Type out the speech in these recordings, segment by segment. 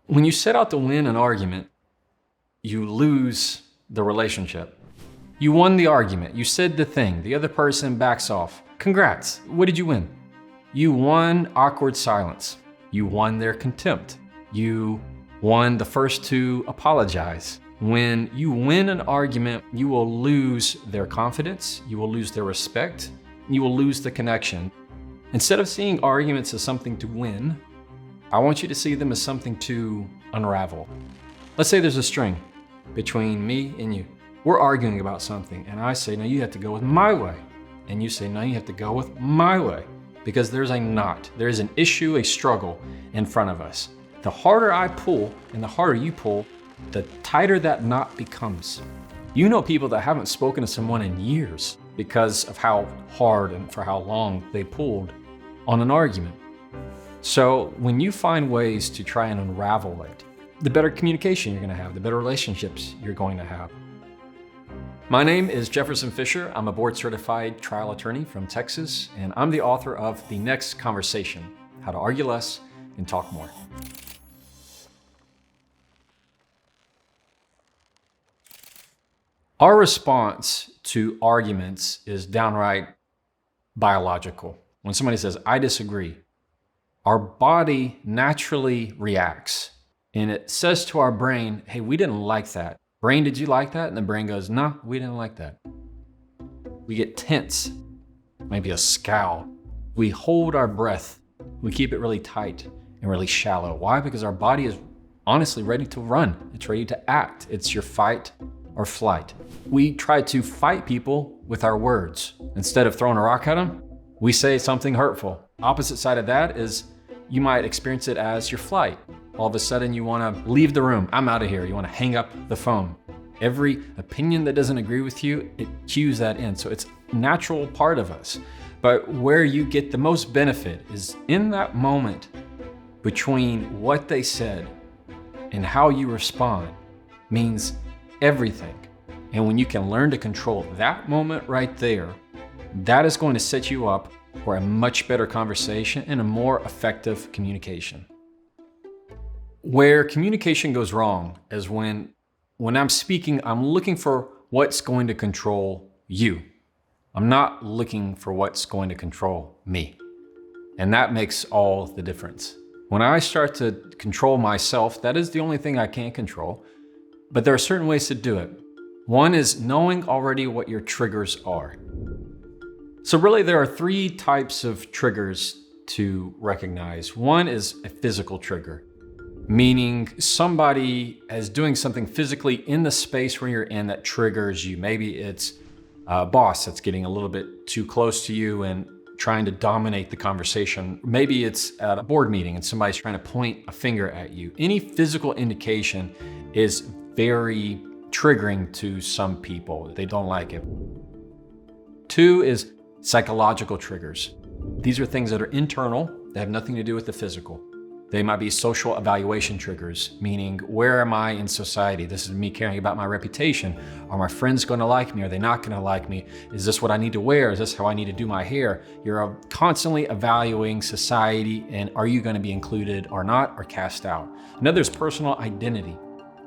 When you set out to win an argument, you lose the relationship. You won the argument, you said the thing, the other person backs off. Congrats, what did you win? You won awkward silence. You won their contempt. You won the first to apologize. When you win an argument, you will lose their confidence, you will lose their respect, you will lose the connection. Instead of seeing arguments as something to win, I want you to see them as something to unravel. Let's say there's a string between me and you. We're arguing about something, and I say, no, you have to go with my way. And you say, no, you have to go with my way. Because there's a knot, there's an issue, a struggle in front of us. The harder I pull and the harder you pull, the tighter that knot becomes. You know people that haven't spoken to someone in years because of how hard and for how long they pulled on an argument. So when you find ways to try and unravel it, the better communication you're going to have, the better relationships you're going to have. My name is Jefferson Fisher. I'm a board-certified trial attorney from Texas, and I'm the author of The Next Conversation: How to Argue Less and Talk More. Our response to arguments is downright biological. When somebody says, I disagree, our body naturally reacts, and it says to our brain, hey, we didn't like that. Brain, did you like that? And the brain goes, no, we didn't like that. We get tense, maybe a scowl. We hold our breath. We keep it really tight and really shallow. Why? Because our body is honestly ready to run. It's ready to act. It's your fight or flight. We try to fight people with our words. Instead of throwing a rock at them, we say something hurtful. Opposite side of that is you might experience it as your flight. All of a sudden you want to leave the room. I'm out of here. You want to hang up the phone. Every opinion that doesn't agree with you, it cues that in. So it's a natural part of us. But where you get the most benefit is in that moment between what they said and how you respond means everything. And when you can learn to control that moment right there, that is going to set you up for a much better conversation and a more effective communication. Where communication goes wrong is when I'm speaking, I'm looking for what's going to control you. I'm not looking for what's going to control me. And that makes all the difference. When I start to control myself, that is the only thing I can't control. But there are certain ways to do it. One is knowing already what your triggers are. So really there are three types of triggers to recognize. One is a physical trigger, meaning somebody is doing something physically in the space where you're in that triggers you. Maybe it's a boss that's getting a little bit too close to you and trying to dominate the conversation. Maybe it's at a board meeting and somebody's trying to point a finger at you. Any physical indication is very triggering to some people. They don't like it. Two is psychological triggers. These are things that are internal, that have nothing to do with the physical. They might be social evaluation triggers, meaning where am I in society? This is me caring about my reputation. Are my friends going to like me? Are they not going to like me? Is this what I need to wear? Is this how I need to do my hair? You're constantly evaluating society and are you going to be included or not, or cast out? Another is personal identity,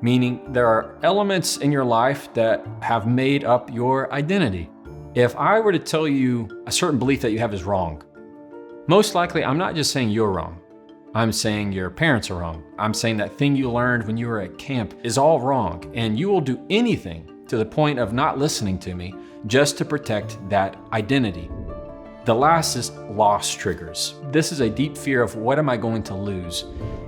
meaning there are elements in your life that have made up your identity. If I were to tell you a certain belief that you have is wrong, most likely I'm not just saying you're wrong. I'm saying your parents are wrong. I'm saying that thing you learned when you were at camp is all wrong, and you will do anything to the point of not listening to me just to protect that identity. The last is loss triggers. This is a deep fear of what am I going to lose?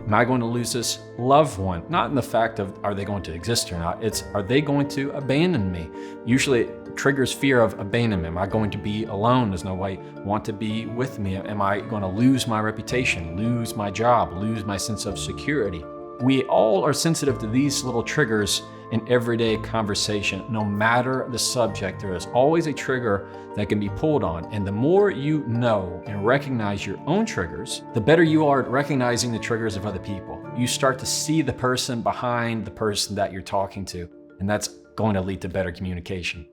Am I going to lose this loved one? Not in the fact of are they going to exist or not, it's are they going to abandon me? Usually it triggers fear of abandonment. Am I going to be alone? Does nobody want to be with me? Am I going to lose my reputation, lose my job, lose my sense of security? We all are sensitive to these little triggers in everyday conversation. No matter the subject, there is always a trigger that can be pulled on. And the more you know and recognize your own triggers, the better you are at recognizing the triggers of other people. You start to see the person behind the person that you're talking to, and that's going to lead to better communication.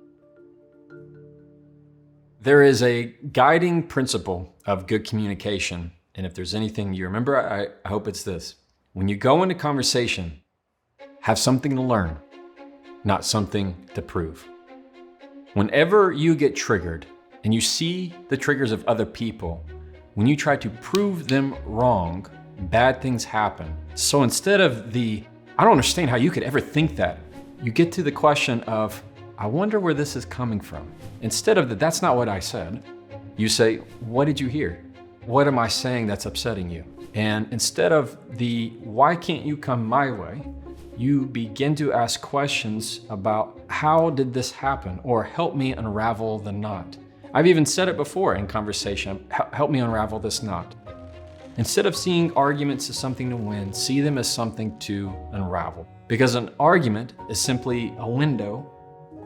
There is a guiding principle of good communication, and if there's anything you remember, I hope it's this. When you go into conversation, have something to learn, not something to prove. Whenever you get triggered and you see the triggers of other people, when you try to prove them wrong, bad things happen. So instead of I don't understand how you could ever think that, you get to the question of, I wonder where this is coming from. Instead of that's not what I said, you say, what did you hear? What am I saying that's upsetting you? And instead of why can't you come my way, you begin to ask questions about how did this happen, or help me unravel the knot. I've even said it before in conversation, help me unravel this knot. Instead of seeing arguments as something to win, see them as something to unravel. Because an argument is simply a window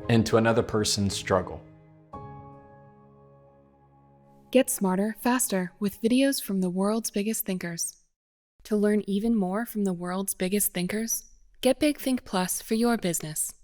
into another person's struggle. Get smarter, faster with videos from the world's biggest thinkers. To learn even more from the world's biggest thinkers, get Big Think Plus for your business.